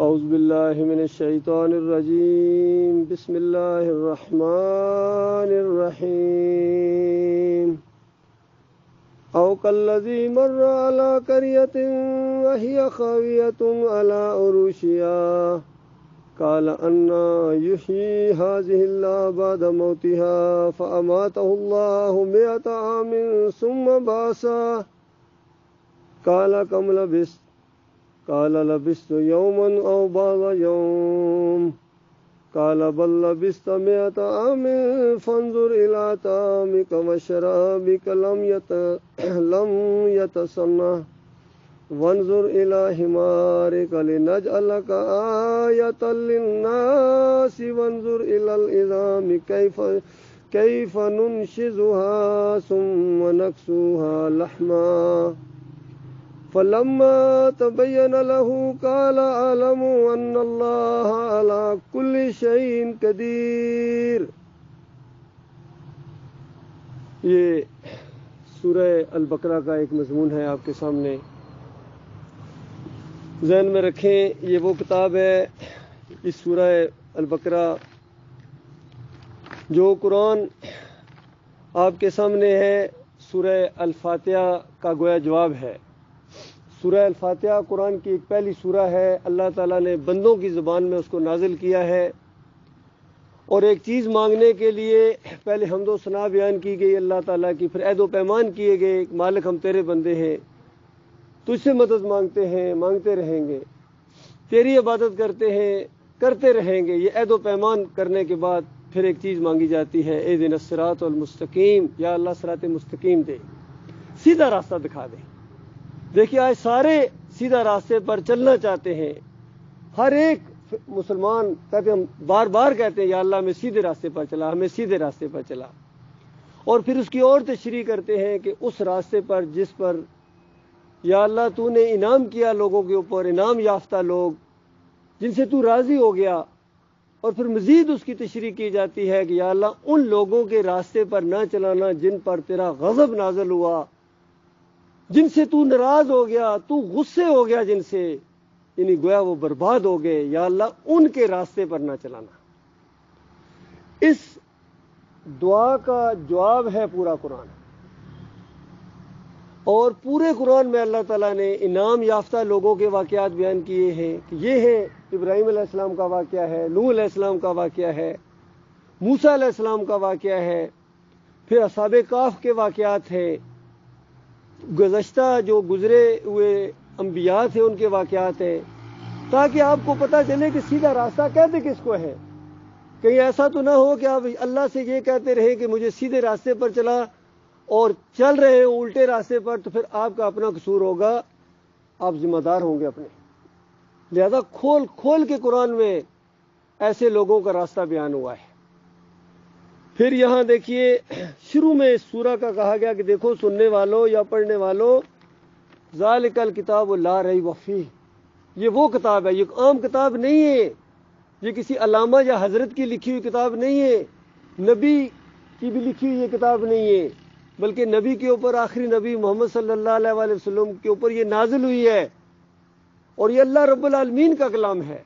اعوذ باللہ من الشیطان الرجیم بسم اللہ الرحمن الرحیم او کالذی مر علی قریۃ وہی خاویۃ علی عروشها قال انا یحیی هذه الله بعد موتها فاماته الله 100 عام ثم بعثه قال كم لبثت قال لبثت يوما أو بعض يوم قال بل لبثت 100 عام فانظر إلى طعامك وشرابك لم يتسنه وانظر إلى حمارك لنجعلك آية للناس وانظر إلى العظام كيف ننشزها ثم نكسوها لحما فلما تبين له قال اعلم ان الله على كل شيء قدير۔ یہ سورہ البقرہ کا ایک مضمون ہے آپ کے سامنے، ذہن میں رکھیں۔ یہ وہ کتاب ہے، اس سورہ البقرہ جو قرآن آپ کے سامنے ہے، سورہ الفاتحہ کا گویا جواب ہے۔ سورہ الفاتحہ قرآن کی ایک پہلی سورہ ہے، اللہ تعالیٰ نے بندوں کی زبان میں اس کو نازل کیا ہے، اور ایک چیز مانگنے کے لیے پہلے حمد و ثنا بیان کی گئی اللہ تعالیٰ کی، پھر عہد و پیمان کیے گئے، مالک ہم تیرے بندے ہیں، تجھ سے مدد مانگتے ہیں، مانگتے رہیں گے، تیری عبادت کرتے ہیں، کرتے رہیں گے۔ یہ عہد و پیمان کرنے کے بعد پھر ایک چیز مانگی جاتی ہے، اہدنا الصراط المستقیم، یا اللہ صراط مستقیم دے، سیدھا راستہ دکھا دے۔ دیکھیے آج سارے سیدھا راستے پر چلنا چاہتے ہیں، ہر ایک مسلمان کہتے ہیں، بار بار کہتے ہیں یا اللہ ہمیں سیدھے راستے پر چلا، ہمیں سیدھے راستے پر چلا، اور پھر اس کی اور تشریح کرتے ہیں کہ اس راستے پر جس پر یا اللہ تو نے انعام کیا لوگوں کے اوپر، انعام یافتہ لوگ جن سے تو راضی ہو گیا، اور پھر مزید اس کی تشریح کی جاتی ہے کہ یا اللہ ان لوگوں کے راستے پر نہ چلانا جن پر تیرا غضب نازل ہوا، جن سے تو ناراض ہو گیا، تو غصے ہو گیا جن سے، یعنی گویا وہ برباد ہو گئے، یا اللہ ان کے راستے پر نہ چلانا۔ اس دعا کا جواب ہے پورا قرآن، اور پورے قرآن میں اللہ تعالیٰ نے انعام یافتہ لوگوں کے واقعات بیان کیے ہیں کہ یہ ہے ابراہیم علیہ السلام کا واقعہ ہے، نوح علیہ السلام کا واقعہ ہے، موسیٰ علیہ السلام کا واقعہ ہے، پھر اصحاب کہف کے واقعات ہیں، گزشتہ جو گزرے ہوئے انبیاء تھے ان کے واقعات ہیں، تاکہ آپ کو پتہ چلے کہ سیدھا راستہ کہتے کس کو ہے۔ کہیں ایسا تو نہ ہو کہ آپ اللہ سے یہ کہتے رہیں کہ مجھے سیدھے راستے پر چلا، اور چل رہے ہیں الٹے راستے پر، تو پھر آپ کا اپنا قصور ہوگا، آپ ذمہ دار ہوں گے اپنے۔ لہذا کھول کھول کے قرآن میں ایسے لوگوں کا راستہ بیان ہوا ہے۔ پھر یہاں دیکھیے شروع میں اس سورہ کا کہا گیا کہ دیکھو سننے والوں یا پڑھنے والوں، ذالک الکتاب لا ریب فیہ، یہ وہ کتاب ہے، یہ عام کتاب نہیں ہے، یہ کسی علامہ یا حضرت کی لکھی ہوئی کتاب نہیں ہے، نبی کی بھی لکھی ہوئی یہ کتاب نہیں ہے، بلکہ نبی کے اوپر، آخری نبی محمد صلی اللہ علیہ وآلہ وسلم کے اوپر یہ نازل ہوئی ہے، اور یہ اللہ رب العالمین کا کلام ہے۔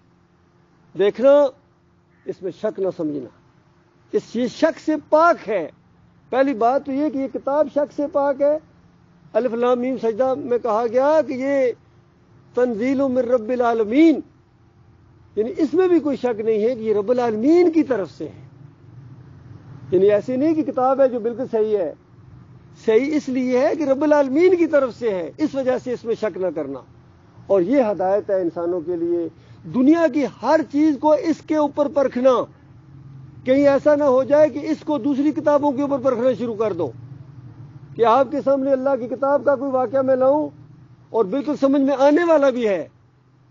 دیکھنا، اس میں شک نہ سمجھنا، یہ شک سے پاک ہے۔ پہلی بات تو یہ کہ یہ کتاب شک سے پاک ہے۔ الف لام میم سجدہ میں کہا گیا کہ یہ تنزیل من رب العالمین، یعنی اس میں بھی کوئی شک نہیں ہے کہ یہ رب العالمین کی طرف سے ہے، یعنی ایسے نہیں کہ کتاب ہے جو بالکل صحیح ہے، صحیح اس لیے ہے کہ رب العالمین کی طرف سے ہے، اس وجہ سے اس میں شک نہ کرنا۔ اور یہ ہدایت ہے انسانوں کے لیے، دنیا کی ہر چیز کو اس کے اوپر پرکھنا، کہیں ایسا نہ ہو جائے کہ اس کو دوسری کتابوں کے اوپر پرکھنا شروع کر دو، کہ آپ کے سامنے اللہ کی کتاب کا کوئی واقعہ میں لاؤں اور بالکل سمجھ میں آنے والا بھی ہے،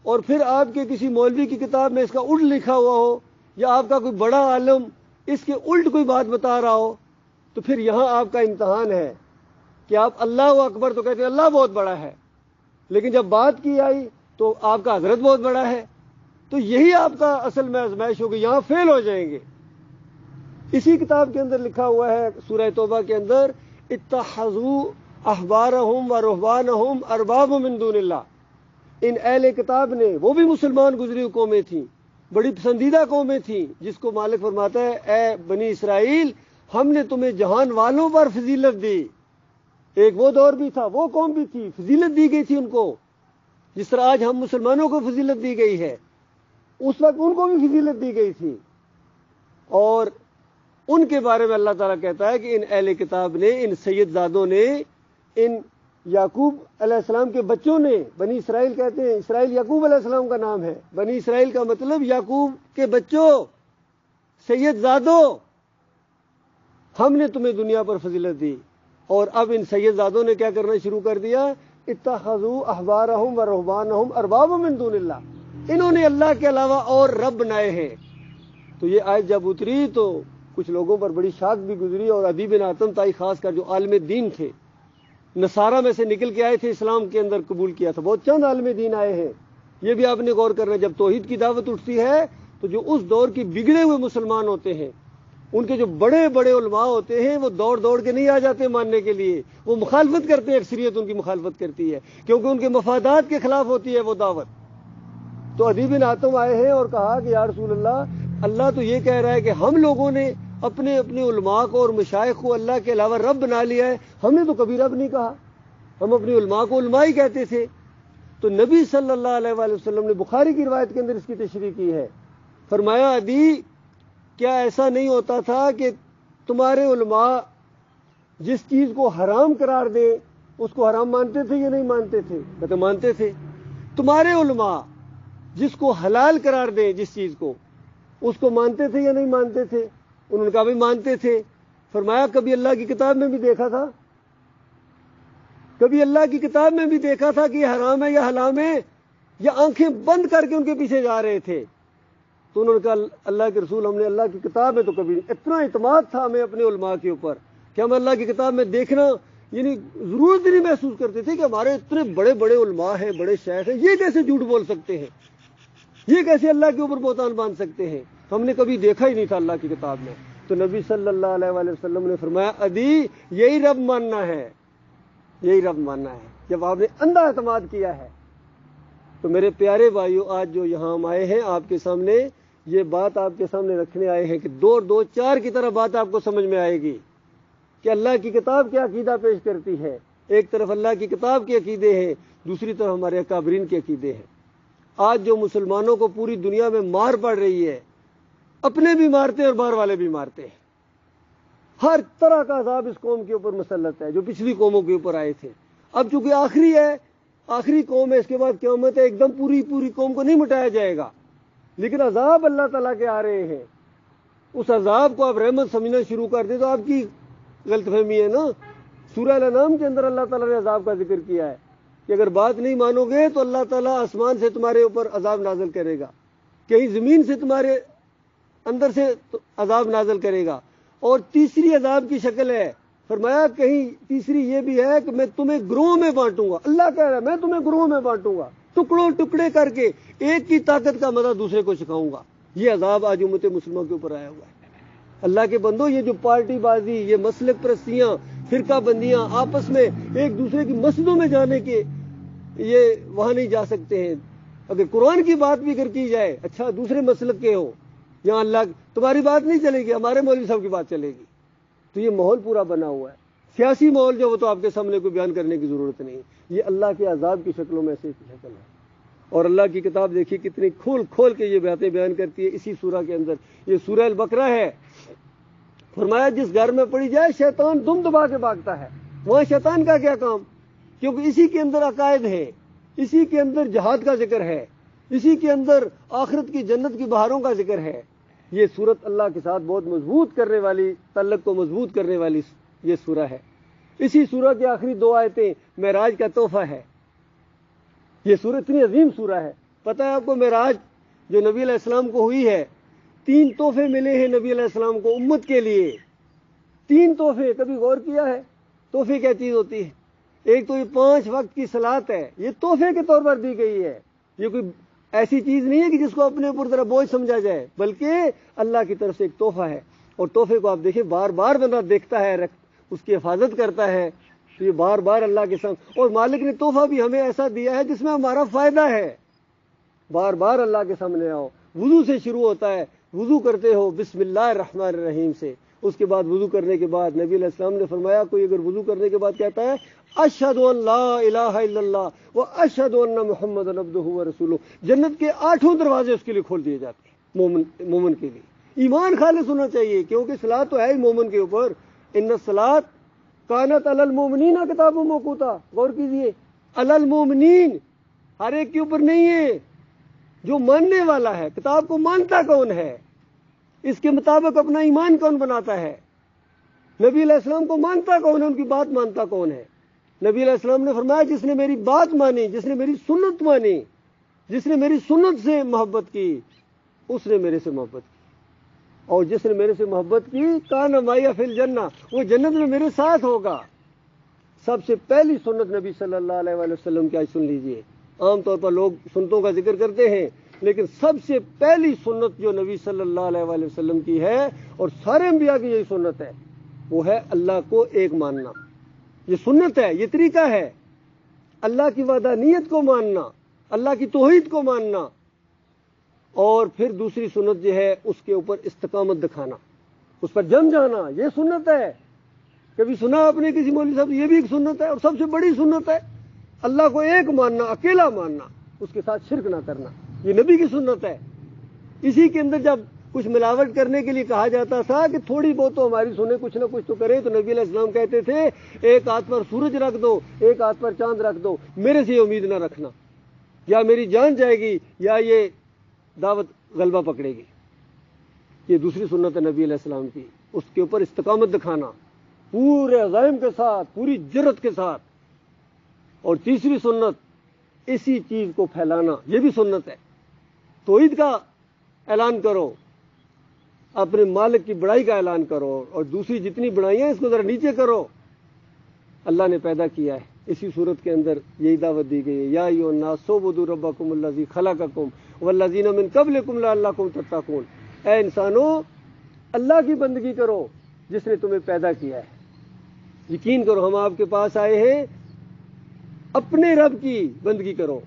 اور پھر آپ کے کسی مولوی کی کتاب میں اس کا الٹ لکھا ہوا ہو، یا آپ کا کوئی بڑا عالم اس کے الٹ کوئی بات بتا رہا ہو، تو پھر یہاں آپ کا امتحان ہے کہ آپ اللہ اکبر تو کہتے ہیں اللہ بہت بڑا ہے، لیکن جب بات کی آئی تو آپ کا حضرت بہت بڑا ہے، تو یہی آپ کا اصل میں آزمائش ہوگی، یہاں فیل ہو جائیں گے۔ اسی کتاب کے اندر لکھا ہوا ہے سورہ توبہ کے اندر، اتخذوا احبارہم و رہبانہم ارباب من دون اللہ، ان اہل کتاب نے، وہ بھی مسلمان گزری ہوئی قومیں تھیں، بڑی پسندیدہ قومیں تھیں، جس کو مالک فرماتا ہے اے بنی اسرائیل ہم نے تمہیں جہان والوں پر فضیلت دی۔ ایک وہ دور بھی تھا، وہ قوم بھی تھی، فضیلت دی گئی تھی ان کو، جس طرح آج ہم مسلمانوں کو فضیلت دی گئی ہے، اس وقت ان کو بھی فضیلت دی گئی تھی۔ اور ان کے بارے میں اللہ تعالیٰ کہتا ہے کہ ان اہل کتاب نے، ان سید زادوں نے، ان یعقوب علیہ السلام کے بچوں نے، بنی اسرائیل کہتے ہیں، اسرائیل یعقوب علیہ السلام کا نام ہے، بنی اسرائیل کا مطلب یعقوب کے بچوں، سید زادوں، ہم نے تمہیں دنیا پر فضیلت دی۔ اور اب ان سید زادوں نے کیا کرنا شروع کر دیا؟ اتخذوا احبارہم و رہبانہم اربابا من دون اللہ، انہوں نے اللہ کے علاوہ اور رب بنائے ہیں۔ تو یہ آیت جب اتری تو کچھ لوگوں پر بڑی شاک بھی گزری، اور عدی بن حاتم طائی خاص کر جو عالم دین تھے، نصارہ میں سے نکل کے آئے تھے، اسلام کے اندر قبول کیا تھا، بہت چند عالم دین آئے ہیں۔ یہ بھی آپ نے غور کرنا، جب توحید کی دعوت اٹھتی ہے تو جو اس دور کی بگڑے ہوئے مسلمان ہوتے ہیں، ان کے جو بڑے بڑے علماء ہوتے ہیں، وہ دوڑ دوڑ کے نہیں آ جاتے ماننے کے لیے، وہ مخالفت کرتے ہیں، اکثریت ان کی مخالفت کرتی ہے، کیونکہ ان کے مفادات کے خلاف ہوتی ہے وہ دعوت۔ تو عدی بن حاتم آئے ہیں اور کہا کہ یا رسول اللہ، اللہ تو یہ کہہ رہا ہے کہ ہم لوگوں نے اپنے اپنے علماء کو اور مشائخ کو اللہ کے علاوہ رب بنا لیا ہے، ہم نے تو کبھی رب نہیں کہا، ہم اپنی علماء کو علماء ہی کہتے تھے۔ تو نبی صلی اللہ علیہ وآلہ وسلم نے بخاری کی روایت کے اندر اس کی تشریح کی ہے، فرمایا عدی کیا ایسا نہیں ہوتا تھا کہ تمہارے علماء جس چیز کو حرام قرار دیں اس کو حرام مانتے تھے یا نہیں مانتے تھے؟ کہتے مانتے تھے۔ تمہارے علماء جس کو حلال قرار دیں جس چیز کو، اس کو مانتے تھے یا نہیں مانتے تھے؟ انہوں نے کہا بھی مانتے تھے۔ فرمایا کبھی اللہ کی کتاب میں بھی دیکھا تھا، کبھی اللہ کی کتاب میں بھی دیکھا تھا کہ یہ حرام ہے یا حلال ہے، یا آنکھیں بند کر کے ان کے پیچھے جا رہے تھے؟ تو انہوں نے کہا اللہ کے رسول ہم نے اللہ کی کتاب میں تو کبھی نہیں، اتنا اعتماد تھا ہمیں اپنے علماء کے اوپر کہ ہم اللہ کی کتاب میں دیکھنا یعنی ضرورت نہیں محسوس کرتے تھے کہ ہمارے اتنے بڑے بڑے علماء ہیں، بڑے شیخ ہیں، یہ کیسے جھوٹ بول سکتے ہیں، یہ کیسے اللہ کے اوپر بہتان باندھ سکتے ہیں، تو ہم نے کبھی دیکھا ہی نہیں تھا اللہ کی کتاب میں۔ تو نبی صلی اللہ علیہ وآلہ وسلم نے فرمایا عدی یہی رب ماننا ہے، یہی رب ماننا ہے، جب آپ نے اندھا اعتماد کیا ہے۔ تو میرے پیارے بھائیو، آج جو یہاں ہم آئے ہیں آپ کے سامنے، یہ بات آپ کے سامنے رکھنے آئے ہیں کہ دو چار کی طرح بات آپ کو سمجھ میں آئے گی کہ اللہ کی کتاب کیا عقیدہ پیش کرتی ہے۔ ایک طرف اللہ کی کتاب کے عقیدے ہیں، دوسری طرف ہمارے اکابرین کے عقیدے ہیں۔ آج جو مسلمانوں کو پوری دنیا میں مار پڑ رہی ہے، اپنے بھی مارتے ہیں اور باہر والے بھی مارتے ہیں، ہر طرح کا عذاب اس قوم کے اوپر مسلط ہے جو پچھلی قوموں کے اوپر آئے تھے۔ اب چونکہ آخری ہے، آخری قوم ہے، اس کے بعد قیامت ہے، ایک دم پوری قوم کو نہیں مٹایا جائے گا، لیکن عذاب اللہ تعالیٰ کے آ رہے ہیں۔ اس عذاب کو آپ رحمت سمجھنا شروع کر دیں تو آپ کی غلط فہمی ہے نا۔ سورہ الانعام کے اندر اللہ تعالیٰ نے عذاب کا ذکر کیا ہے کہ اگر بات نہیں مانو گے تو اللہ تعالیٰ آسمان سے تمہارے اوپر عذاب نازل کرے گا، کہیں زمین سے تمہارے اندر سے عذاب نازل کرے گا، اور تیسری عذاب کی شکل ہے، فرمایا کہیں تیسری یہ بھی ہے کہ میں تمہیں گروہوں میں بانٹوں گا۔ اللہ کہہ رہا ہے میں تمہیں گروہوں میں بانٹوں گا، ٹکڑوں ٹکڑے کر کے ایک کی طاقت کا مزہ دوسرے کو سکھاؤں گا۔ یہ عذاب آج امت مسلمہ کے اوپر آیا ہوا ہے۔ اللہ کے بندو، یہ جو پارٹی بازی، یہ مسلک پرستیاں، فرقہ بندیاں، آپس میں ایک دوسرے کی مسجدوں میں جانے کے، یہ وہاں نہیں جا سکتے ہیں۔ اگر قرآن کی بات بھی اگر کی جائے، اچھا دوسرے مسلک کے ہو، یہاں اللہ تمہاری بات نہیں چلے گی، ہمارے مولوی صاحب کی بات چلے گی۔ تو یہ ماحول پورا بنا ہوا ہے، سیاسی ماحول جو وہ تو آپ کے سامنے کوئی بیان کرنے کی ضرورت نہیں، یہ اللہ کے عذاب کی شکلوں میں سے ایک شکل ہے۔ اور اللہ کی کتاب دیکھیے کتنی کھول کھول کے یہ باتیں بیان کرتی ہے اسی سورہ کے اندر۔ یہ سورہ البقرہ ہے۔ فرمایا جس گھر میں پڑی جائے شیطان دم دبا کے بھاگتا ہے، وہاں شیطان کا کیا کام، کیونکہ اسی کے اندر عقائد ہے، اسی کے اندر جہاد کا ذکر ہے، اسی کے اندر آخرت کی جنت کی بہاروں کا ذکر ہے۔ یہ سورت اللہ کے ساتھ بہت مضبوط کرنے والی، تعلق کو مضبوط کرنے والی یہ سورہ ہے۔ اسی سورہ کی آخری 2 آیتیں معراج کا تحفہ ہے۔ یہ سورہ اتنی عظیم سورہ ہے۔ پتہ ہے آپ کو معراج جو نبی علیہ السلام کو ہوئی ہے، 3 تحفے ملے ہیں نبی علیہ السلام کو امت کے لیے۔ 3 تحفے، کبھی غور کیا ہے تحفے کیا چیز ہوتی ہے؟ ایک تو یہ 5 وقت کی صلات ہے، یہ تحفے کے طور پر دی گئی ہے۔ یہ کوئی ایسی چیز نہیں ہے کہ جس کو اپنے اوپر ذرا بوجھ سمجھا جائے، بلکہ اللہ کی طرف سے ایک تحفہ ہے۔ اور تحفے کو آپ دیکھیں بار بار بندہ دیکھتا ہے، اس کی حفاظت کرتا ہے، تو یہ بار بار اللہ کے سامنے، اور مالک نے تحفہ بھی ہمیں ایسا دیا ہے جس میں ہمارا فائدہ ہے. بار بار اللہ کے سامنے آؤ. وضو سے شروع ہوتا ہے، وضو کرتے ہو بسم اللہ الرحمن الرحیم سے. اس کے بعد وضو کرنے کے بعد نبی علیہ السلام نے فرمایا کوئی اگر وضو کرنے کے بعد کہتا ہے اشہد ان لا الہ الا اللہ و اشہد ان محمد عبدہ ورسولہ، جنت کے 8 دروازے اس کے لیے کھول دیے جاتے ہیں مومن کے لیے. ایمان خالص ہونا چاہیے، کیونکہ صلاۃ تو ہے ہی مومن کے اوپر. ان الصلاۃ کانت علی المؤمنین کتابا موقوتا. غور کیجئے، علی المؤمنین، ہر ایک کے اوپر نہیں ہے. جو ماننے والا ہے، کتاب کو مانتا کون ہے، اس کے مطابق اپنا ایمان کون بناتا ہے، نبی علیہ السلام کو مانتا کون ہے، ان کی بات مانتا کون ہے. نبی علیہ السلام نے فرمایا جس نے میری بات مانی، جس نے میری سنت مانی، جس نے میری سنت سے محبت کی، اس نے میرے سے محبت کی، اور جس نے میرے سے محبت کی کان معی فی الجنہ، وہ جنت میں میرے ساتھ ہوگا. سب سے پہلی سنت نبی صلی اللہ علیہ وآلہ وسلم کی، آج سن لیجئے. عام طور پر لوگ سنتوں کا ذکر کرتے ہیں، لیکن سب سے پہلی سنت جو نبی صلی اللہ علیہ وآلہ وسلم کی ہے، اور سارے انبیاء کی یہی سنت ہے، وہ ہے اللہ کو ایک ماننا. یہ سنت ہے، یہ طریقہ ہے. اللہ کی وحدانیت کو ماننا، اللہ کی توحید کو ماننا، اور پھر دوسری سنت جو ہے اس کے اوپر استقامت دکھانا، اس پر جم جانا. یہ سنت ہے. کبھی سنا آپ نے کسی مولوی صاحب؟ یہ بھی ایک سنت ہے، اور سب سے بڑی سنت ہے. اللہ کو ایک ماننا، اکیلا ماننا، اس کے ساتھ شرک نہ کرنا، یہ نبی کی سنت ہے. اسی کے اندر جب کچھ ملاوٹ کرنے کے لیے کہا جاتا تھا کہ تھوڑی بہت تو ہماری سنیں، کچھ نہ کچھ تو کریں، تو نبی علیہ السلام کہتے تھے ایک ہاتھ پر سورج رکھ دو، ایک ہاتھ پر چاند رکھ دو، میرے سے یہ امید نہ رکھنا، یا میری جان جائے گی یا یہ دعوت غلبہ پکڑے گی. یہ دوسری سنت ہے نبی علیہ السلام کی. اس کے اوپر استقامت دکھانا پورے عزائم کے ساتھ، پوری جرت کے ساتھ. اور تیسری سنت اسی چیز کو پھیلانا، یہ بھی سنت ہے. توحید کا اعلان کرو، اپنے مالک کی بڑائی کا اعلان کرو، اور دوسری جتنی بڑائیاں اس کو ذرا نیچے کرو. اللہ نے پیدا کیا ہے، اسی صورت کے اندر یہی دعوت دی گئی ہے، یا ایھا الناس اعبدوا ربکم الذی خلقکم والذین من قبلکم لعلکم تتقون. اے انسانوں، اللہ کی بندگی کرو جس نے تمہیں پیدا کیا ہے. یقین کرو ہم آپ کے پاس آئے ہیں، اپنے رب کی بندگی کرو.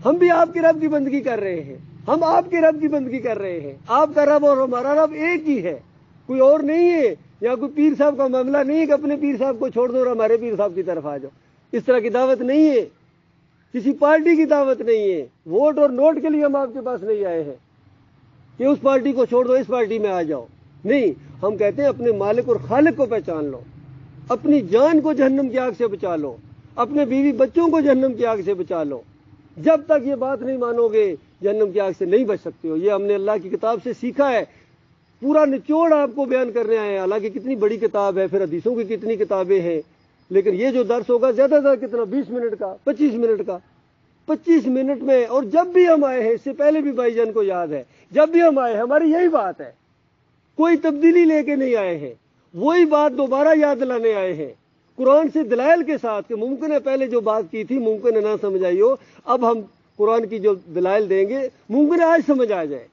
ہم بھی آپ کے رب کی بندگی کر رہے ہیں، ہم آپ کے رب کی بندگی کر رہے ہیں. آپ کا رب اور ہمارا رب ایک ہی ہے، کوئی اور نہیں ہے. یا کوئی پیر صاحب کا معاملہ نہیں ہے کہ اپنے پیر صاحب کو چھوڑ دو اور ہمارے پیر صاحب کی طرف آ جاؤ. اس طرح کی دعوت نہیں ہے، کسی پارٹی کی دعوت نہیں ہے. ووٹ اور نوٹ کے لیے ہم آپ کے پاس نہیں آئے ہیں کہ اس پارٹی کو چھوڑ دو اس پارٹی میں آ جاؤ. نہیں، ہم کہتے ہیں اپنے مالک اور خالق کو پہچان لو، اپنی جان کو جہنم کی آگ سے بچا لو، اپنے بیوی بچوں کو جہنم کی آگ سے بچا لو. جب تک یہ بات نہیں مانو گے جہنم کی آگ سے نہیں بچ سکتے ہو. یہ ہم نے اللہ کی کتاب سے سیکھا ہے. پورا نچوڑ آپ کو بیان کرنے آئے ہیں. حالانکہ کتنی بڑی کتاب ہے، پھر حدیثوں کی کتنی کتابیں ہیں، لیکن یہ جو درس ہوگا زیادہ سے زیادہ کتنا، 20 منٹ کا، 25 منٹ کا. 25 منٹ میں. اور جب بھی ہم آئے ہیں، اس سے پہلے بھی بھائی جان کو یاد ہے، جب بھی ہم آئے ہیں ہماری یہی بات ہے، کوئی تبدیلی لے کے نہیں آئے ہیں، وہی بات دوبارہ یاد دلانے آئے ہیں، قرآن سے دلائل کے ساتھ. کہ ممکن ہے پہلے جو بات کی تھی ممکن ہے نہ سمجھ آئی ہو، اب ہم قرآن کی جو دلائل دیں گے ممکن ہے آج سمجھ آ جائے.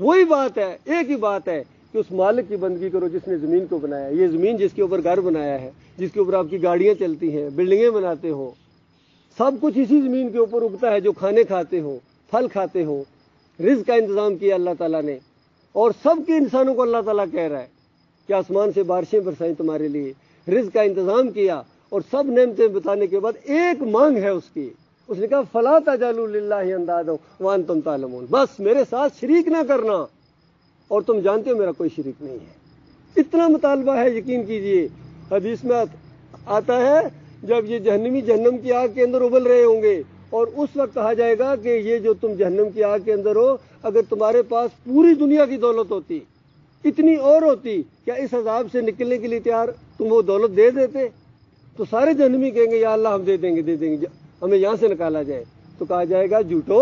وہی بات ہے، ایک ہی بات ہے کہ اس مالک کی بندگی کرو جس نے زمین کو بنایا. یہ زمین جس کے اوپر گھر بنایا ہے، جس کے اوپر آپ کی گاڑیاں چلتی ہیں، بلڈنگیں بناتے ہو، سب کچھ اسی زمین کے اوپر اگتا ہے. جو کھانے کھاتے ہو، پھل کھاتے ہو، رزق کا انتظام کیا اللہ تعالیٰ نے. اور سب کے انسانوں کو اللہ تعالیٰ کہہ رہا ہے کہ آسمان سے بارشیں برسائیں تمہارے لیے، رزق کا انتظام کیا. اور سب نعمتیں بتانے کے بعد ایک مانگ ہے اس کی. اس نے کہا فلا تجعلوا للہ اندادا وانتم تعلمون، بس میرے ساتھ شریک نہ کرنا، اور تم جانتے ہو میرا کوئی شریک نہیں ہے. اتنا مطالبہ ہے. یقین کیجئے حدیث میں آتا ہے جب یہ جہنمی جہنم کی آگ کے اندر ابل رہے ہوں گے، اور اس وقت کہا جائے گا کہ یہ جو تم جہنم کی آگ کے اندر ہو، اگر تمہارے پاس پوری دنیا کی دولت ہوتی، اتنی اور ہوتی، کیا اس عذاب سے نکلنے کے لیے تیار تم وہ دولت دے دیتے؟ تو سارے جہنمی کہیں گے یا اللہ ہم دے دیں گے، ہمیں یہاں سے نکالا جائے. تو کہا جائے گا جھوٹو،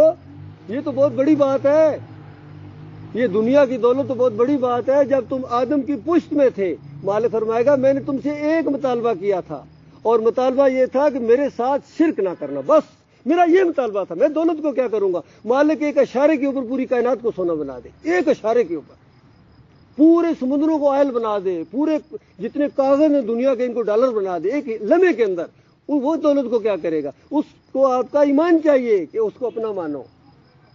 یہ تو بہت بڑی بات ہے، یہ دنیا کی دولت تو بہت بڑی بات ہے. جب تم آدم کی پشت میں تھے، مالک فرمائے گا میں نے تم سے ایک مطالبہ کیا تھا، اور مطالبہ یہ تھا کہ میرے ساتھ شرک نہ کرنا. بس میرا یہ مطالبہ تھا. میں دولت کو کیا کروں گا؟ مالک ایک اشارے کے اوپر پوری کائنات کو سونا بنا دے، ایک اشارے کے اوپر. پورے سمندروں کو آئل بنا دے، پورے جتنے کاغذ ہیں دنیا کے ان کو ڈالر بنا دے ایک لمحے کے اندر، وہ دولت کو کیا کرے گا؟ اس کو آپ کا ایمان چاہیے کہ اس کو اپنا مانو،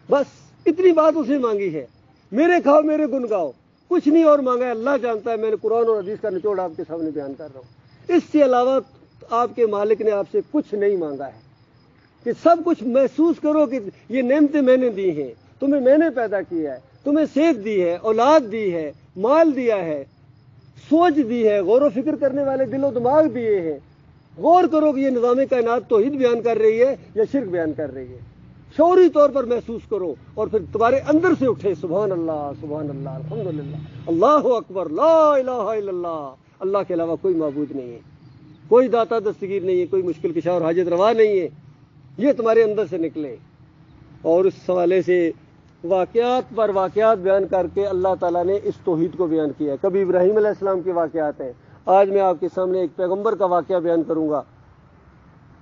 بس اتنی بات اسے مانگی ہے، میرے کھاؤ میرے گن گاؤ، کچھ نہیں اور مانگا ہے، اللہ جانتا ہے، میں نے قرآن اور حدیث کا نچوڑ آپ کے سامنے بیان کر رہا ہوں۔ اس کے علاوہ آپ کے مالک نے آپ سے کچھ نہیں مانگا ہے، کہ سب کچھ محسوس کرو کہ یہ نعمتیں میں نے دی ہیں، تمہیں میں نے پیدا کیا ہے، تمہیں صحت دی ہے، اولاد دی ہے، مال دیا ہے، سوچ دی ہے، غور و فکر کرنے والے دل و دماغ دیے ہیں۔ غور کرو کہ یہ نظام کائنات توحید بیان کر رہی ہے یا شرک بیان کر رہی ہے، شعوری طور پر محسوس کرو، اور پھر تمہارے اندر سے اٹھے سبحان اللہ الحمدللہ اللہ اکبر لا الہ الا اللہ، اللہ کے علاوہ کوئی معبود نہیں ہے، کوئی داتا دستگیر نہیں ہے، کوئی مشکل کشا اور حاجت روا نہیں ہے، یہ تمہارے اندر سے نکلے۔ اور اس حوالے سے واقعات پر واقعات بیان کر کے اللہ تعالیٰ نے اس توحید کو بیان کیا ہے۔ کبھی ابراہیم علیہ السلام کے واقعات ہیں، آج میں آپ کے سامنے ایک پیغمبر کا واقعہ بیان کروں گا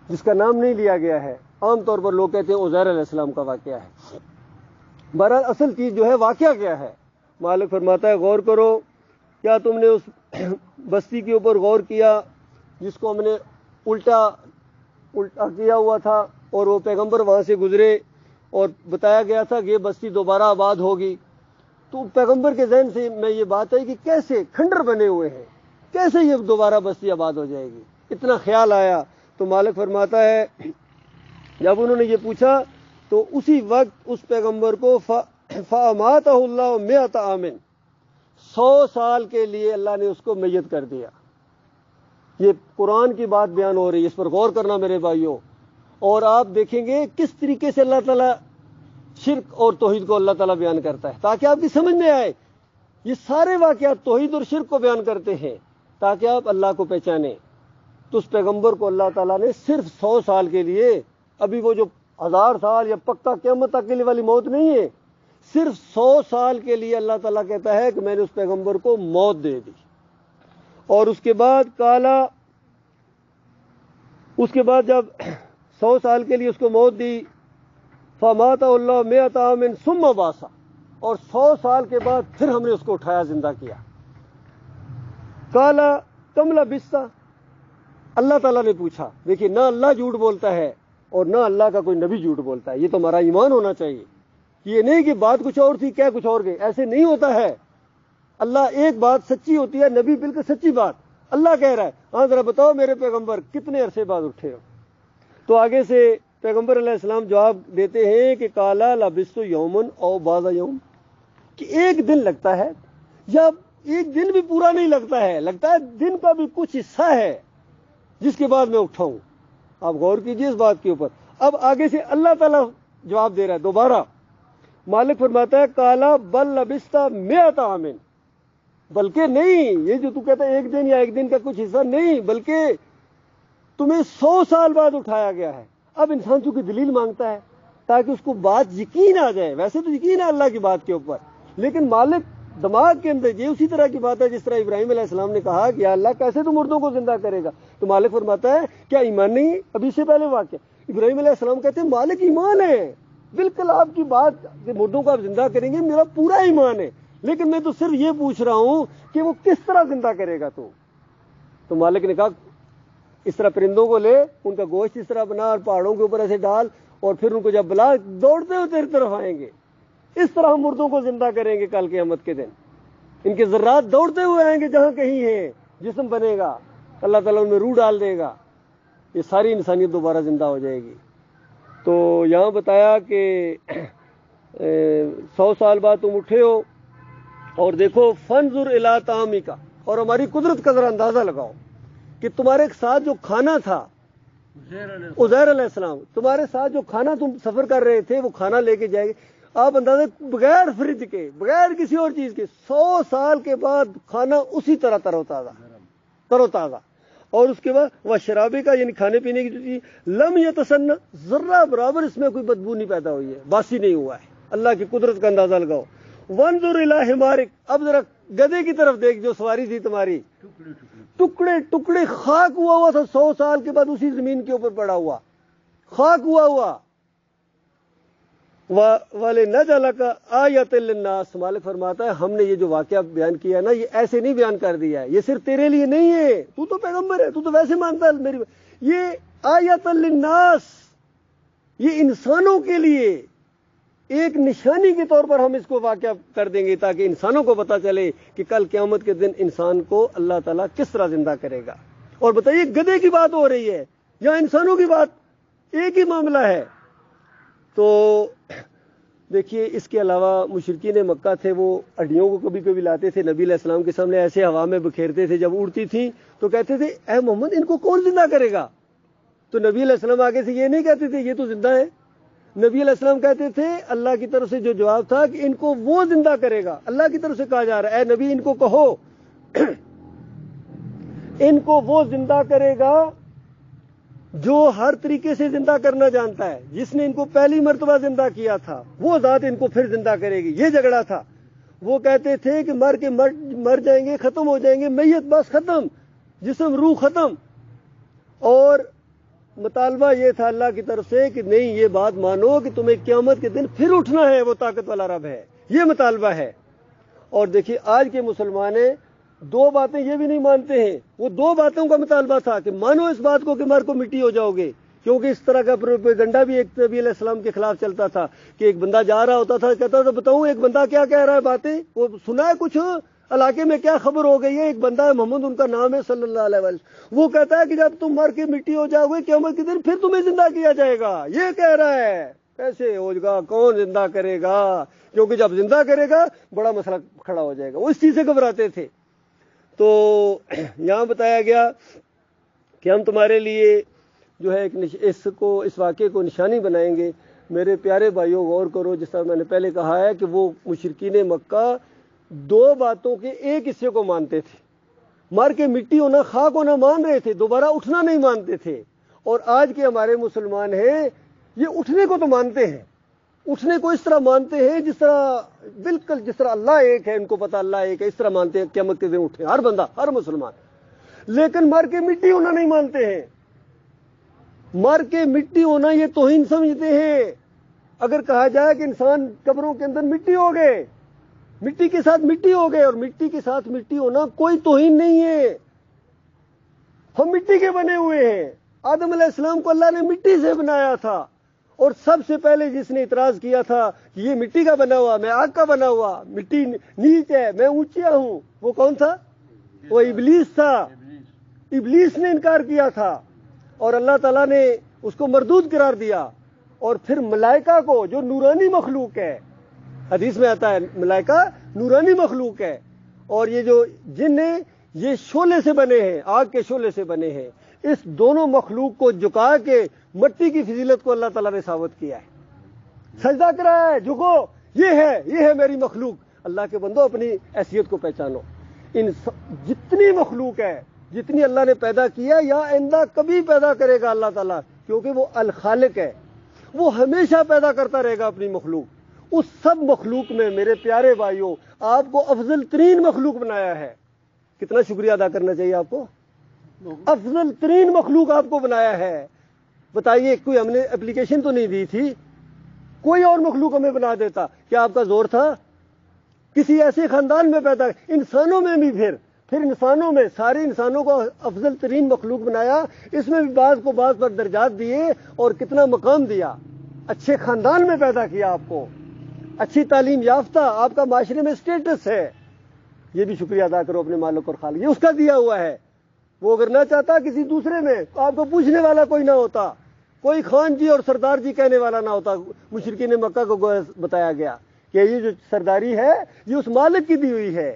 جس کا نام نہیں لیا گیا ہے، عام طور پر لوگ کہتے ہیں عزیر علیہ السلام کا واقعہ ہے۔ بہرحال اصل چیز جو ہے واقعہ کیا ہے، مالک فرماتا ہے غور کرو، کیا تم نے اس بستی کے اوپر غور کیا جس کو ہم نے الٹا کیا ہوا تھا، اور وہ پیغمبر وہاں سے گزرے اور بتایا گیا تھا کہ یہ بستی دوبارہ آباد ہوگی، تو پیغمبر کے ذہن سے میں یہ بات ہے کہ کیسے کھنڈر بنے ہوئے ہیں، کیسے یہ دوبارہ بستی آباد ہو جائے گی، اتنا خیال آیا۔ تو مالک فرماتا ہے جب انہوں نے یہ پوچھا تو اسی وقت اس پیغمبر کو فَأَمَاتَهُ اللَّهُ مِئَةَ عَامٍ، 100 سال کے لیے اللہ نے اس کو میت کر دیا۔ یہ قرآن کی بات بیان ہو رہی ہے، اس پر غور کرنا میرے بھائیوں، اور آپ دیکھیں گے کس طریقے سے اللہ تعالیٰ شرک اور توحید کو اللہ تعالیٰ بیان کرتا ہے تاکہ آپ کی سمجھ میں آئے۔ یہ سارے واقعات توحید اور شرک کو بیان کرتے ہیں تاکہ آپ اللہ کو پہچانیں۔ تو اس پیغمبر کو اللہ تعالیٰ نے صرف 100 سال کے لیے، ابھی وہ جو 1000 سال یا پکا قیامت تک کے لیے والی موت نہیں ہے، صرف 100 سال کے لیے اللہ تعالیٰ کہتا ہے کہ میں نے اس پیغمبر کو موت دے دی۔ اور اس کے بعد جب 100 سال کے لیے اس کو موت دی، فَأَمَاتَهُ اللَّهُ مِئَةَ عَامٍ ثُمَّ بَعَثَهُ، اور 100 سال کے بعد پھر ہم نے اس کو اٹھایا، زندہ کیا۔ قَالَ كَمْ لَبِثْتَ، اللہ تعالیٰ نے پوچھا۔ دیکھیے نہ اللہ جھوٹ بولتا ہے اور نہ اللہ کا کوئی نبی جھوٹ بولتا ہے، یہ تو ہمارا ایمان ہونا چاہیے، یہ نہیں کہ بات کچھ اور تھی کیا کچھ اور گئے، ایسے نہیں ہوتا ہے۔ اللہ ایک بات سچی ہوتی ہے، نبی بالکل سچی بات اللہ کہہ رہا ہے، ہاں ذرا بتاؤ میرے پیغمبر کتنے عرصے بعد اٹھے ہو؟ تو آگے سے پیغمبر علیہ السلام جواب دیتے ہیں کہ قَالَ لَبِثْتُ يَوْمًا أَوْ بَعْضَ يَوْمٍ، کہ ایک دن لگتا ہے یا ایک دن بھی پورا نہیں لگتا ہے، لگتا ہے دن کا بھی کچھ حصہ ہے جس کے بعد میں اٹھاؤں۔ آپ غور کیجئے اس بات کے اوپر۔ اب آگے سے اللہ تعالیٰ جواب دے رہا ہے دوبارہ، مالک فرماتا ہے قَالَ بَل لَبِثْتَ مِئَةَ عَامٍ، بلکہ نہیں، یہ جو تو کہتا ہے ایک دن یا ایک دن کا کچھ حصہ نہیں، بلکہ تمہیں 100 سال بعد اٹھایا گیا ہے۔ اب انسان چونکہ دلیل مانگتا ہے تاکہ اس کو بات یقین آ جائے، ویسے تو یقین ہے اللہ کی بات کے اوپر، لیکن مالک دماغ کے اندر یہ اسی طرح کی بات ہے جس طرح ابراہیم علیہ السلام نے کہا کہ یا اللہ کیسے تو مردوں کو زندہ کرے گا؟ تو مالک فرماتا ہے کیا ایمان نہیں ہے؟ ابھی سے پہلے واقعہ ابراہیم علیہ السلام کہتے ہیں مالک ایمان ہے، بالکل آپ کی بات کہ مردوں کو آپ زندہ کریں گے میرا پورا ایمان ہے، لیکن میں تو صرف یہ پوچھ رہا ہوں کہ وہ کس طرح زندہ کرے گا؟ تو مالک نے کہا اس طرح پرندوں کو لے، ان کا گوشت اس طرح بنا اور پہاڑوں کے اوپر ایسے ڈال، اور پھر ان کو جب بلا دوڑتے ہوئے تیری طرف آئیں گے، اس طرح ہم مردوں کو زندہ کریں گے کل قیامت کے دن، ان کے ذرات دوڑتے ہوئے آئیں گے جہاں کہیں ہیں، جسم بنے گا، اللہ تعالیٰ ان میں روح ڈال دے گا، یہ ساری انسانیت دوبارہ زندہ ہو جائے گی۔ تو یہاں بتایا کہ 100 سال بعد تم اٹھے ہو، اور دیکھو فنظر الی طعامک، اور ہماری قدرت کا ذرا اندازہ لگاؤ کہ تمہارے ساتھ جو کھانا تھا، عزیر علیہ السلام تمہارے ساتھ جو کھانا تم سفر کر رہے تھے وہ کھانا لے کے جائے گے، آپ اندازہ بغیر فریج کے بغیر کسی اور چیز کے 100 سال کے بعد کھانا اسی طرح تر و تازہ، اور اس کے بعد وہ شرابے کا یعنی کھانے پینے کی جو چیز لم یتسنہ، ذرہ برابر اس میں کوئی بدبو نہیں پیدا ہوئی ہے، باسی نہیں ہوا ہے، اللہ کی قدرت کا اندازہ لگاؤ۔ وانظر الی حمارک، اب ذرا گدھے کی طرف دیکھ جو سواری تھی تمہاری، ٹکڑے ٹکڑے خاک ہوا تھا، 100 سال کے بعد اسی زمین کے اوپر پڑا ہوا، خاک ہوا، والے نہ جالا کا آیت للناس، مالک فرماتا ہے ہم نے یہ جو واقعہ بیان کیا ہے نا، یہ ایسے نہیں بیان کر دیا ہے، یہ صرف تیرے لیے نہیں ہے، تو تو پیغمبر ہے، تو تو ویسے مانتا ہے میری، یہ آیت للناس، یہ انسانوں کے لیے ایک نشانی کے طور پر ہم اس کو واقعہ کر دیں گے، تاکہ انسانوں کو پتا چلے کہ کل قیامت کے دن انسان کو اللہ تعالیٰ کس طرح زندہ کرے گا۔ اور بتائیے گدھے کی بات ہو رہی ہے یا انسانوں کی بات، ایک ہی معاملہ ہے۔ تو دیکھیے اس کے علاوہ مشرکین مکہ تھے، وہ ہڈیوں کو کبھی کبھی لاتے تھے نبی علیہ السلام کے سامنے، ایسے ہوا میں بکھیرتے تھے، جب اڑتی تھی تو کہتے تھے اے محمد ان کو کون زندہ کرے گا؟ تو نبی علیہ السلام آگے سے یہ نہیں کہتے تھے یہ تو زندہ ہے، نبی علیہ السلام کہتے تھے اللہ کی طرف سے جو جواب تھا کہ ان کو وہ زندہ کرے گا، اللہ کی طرف سے کہا جا رہا ہے اے نبی ان کو کہو ان کو وہ زندہ کرے گا جو ہر طریقے سے زندہ کرنا جانتا ہے، جس نے ان کو پہلی مرتبہ زندہ کیا تھا وہ ذات ان کو پھر زندہ کرے گی۔ یہ جھگڑا تھا، وہ کہتے تھے کہ مر کے مر جائیں گے، ختم ہو جائیں گے، میت بس ختم، جسم روح ختم، اور مطالبہ یہ تھا اللہ کی طرف سے کہ نہیں یہ بات مانو کہ تمہیں قیامت کے دن پھر اٹھنا ہے، وہ طاقت والا رب ہے، یہ مطالبہ ہے۔ اور دیکھیے آج کے مسلمان دو باتیں یہ بھی نہیں مانتے ہیں، وہ دو باتوں کا مطالبہ تھا کہ مانو اس بات کو کہ مر کو مٹی ہو جاؤ گے، کیونکہ اس طرح کا پروپیگنڈا بھی ایک نبی علیہ السلام کے خلاف چلتا تھا کہ ایک بندہ جا رہا ہوتا تھا، کہتا تھا بتاؤں ایک بندہ کیا کہہ رہا ہے باتیں، وہ سنا ہے کچھ علاقے میں کیا خبر ہو گئی ہے، ایک بندہ ہے محمد ان کا نام ہے صلی اللہ علیہ وسلم، وہ کہتا ہے کہ جب تم مر کے مٹی ہو جاؤ گے قیامت کے دن پھر تمہیں زندہ کیا جائے گا، یہ کہہ رہا ہے، کیسے ہوگا، کون زندہ کرے گا، کیونکہ جب زندہ کرے گا بڑا مسئلہ کھڑا ہو جائے گا، وہ اس چیز سے گھبراتے تھے۔ تو یہاں بتایا گیا کہ ہم تمہارے لیے جو ہے اس واقعے کو نشانی بنائیں گے۔ میرے پیارے بھائیوں غور کرو، جس طرح میں نے پہلے کہا ہے کہ وہ مشرکین مکہ دو باتوں کے ایک حصے کو مانتے تھے، مر کے مٹی ہونا، خاک ہونا مان رہے تھے، دوبارہ اٹھنا نہیں مانتے تھے۔ اور آج کے ہمارے مسلمان ہیں یہ اٹھنے کو تو مانتے ہیں، اٹھنے کو اس طرح مانتے ہیں جس طرح بالکل جس طرح اللہ ایک ہے، ان کو پتا اللہ ایک ہے، اس طرح مانتے ہیں قیامت کے دن اٹھے ہر بندہ ہر مسلمان، لیکن مر کے مٹی ہونا نہیں مانتے ہیں۔ مر کے مٹی ہونا یہ توہین سمجھتے ہیں۔ اگر کہا جائے کہ انسان قبروں کے اندر مٹی ہو گئے، مٹی کے ساتھ مٹی ہو گئے، اور مٹی کے ساتھ مٹی ہونا کوئی توہین نہیں ہے، ہم مٹی کے بنے ہوئے ہیں۔ آدم علیہ السلام کو اللہ نے مٹی سے بنایا تھا، اور سب سے پہلے جس نے اعتراض کیا تھا کہ یہ مٹی کا بنا ہوا، میں آگ کا بنا ہوا، مٹی نیچ ہے میں اونچا ہوں، وہ کون تھا؟ وہ ابلیس تھا۔ ابلیس نے انکار کیا تھا اور اللہ تعالیٰ نے اس کو مردود قرار دیا۔ اور پھر ملائکہ کو جو نورانی مخلوق ہے، حدیث میں آتا ہے ملائکہ نورانی مخلوق ہے، اور یہ جو جن ہیں یہ شعلے سے بنے ہیں، آگ کے شعلے سے بنے ہیں، اس دونوں مخلوق کو جھکا کے مٹی کی فضیلت کو اللہ تعالیٰ نے ثابت کیا ہے، سجدہ کرایا ہے، جھکو، یہ ہے میری مخلوق۔ اللہ کے بندو اپنی حیثیت کو پہچانو، جتنی مخلوق ہے، جتنی اللہ نے پیدا کیا یا آئندہ کبھی پیدا کرے گا اللہ تعالیٰ، کیونکہ وہ الخالق ہے، وہ ہمیشہ پیدا کرتا رہے گا اپنی مخلوق۔ اس سب مخلوق میں میرے پیارے بھائیوں آپ کو افضل ترین مخلوق بنایا ہے۔ کتنا شکریہ ادا کرنا چاہیے آپ کو، افضل ترین مخلوق آپ کو بنایا ہے۔ بتائیے کوئی ہم نے اپلیکیشن تو نہیں دی تھی، کوئی اور مخلوق ہمیں بنا دیتا، کیا آپ کا زور تھا؟ کسی ایسے خاندان میں پیدا، انسانوں میں بھی پھر انسانوں میں سارے انسانوں کو افضل ترین مخلوق بنایا، اس میں بھی بعض کو بعض پر درجات دیے اور کتنا مقام دیا، اچھے خاندان میں پیدا کیا آپ کو، اچھی تعلیم یافتہ، آپ کا معاشرے میں اسٹیٹس ہے، یہ بھی شکریہ ادا کرو اپنے مالک اور خالق، یہ اس کا دیا ہوا ہے۔ وہ اگر نہ چاہتا کسی دوسرے میں آپ کو پوچھنے والا کوئی نہ ہوتا، کوئی خان جی اور سردار جی کہنے والا نہ ہوتا۔ مشرکین مکہ کو بتایا گیا کہ یہ جو سرداری ہے یہ اس مالک کی دی ہوئی ہے،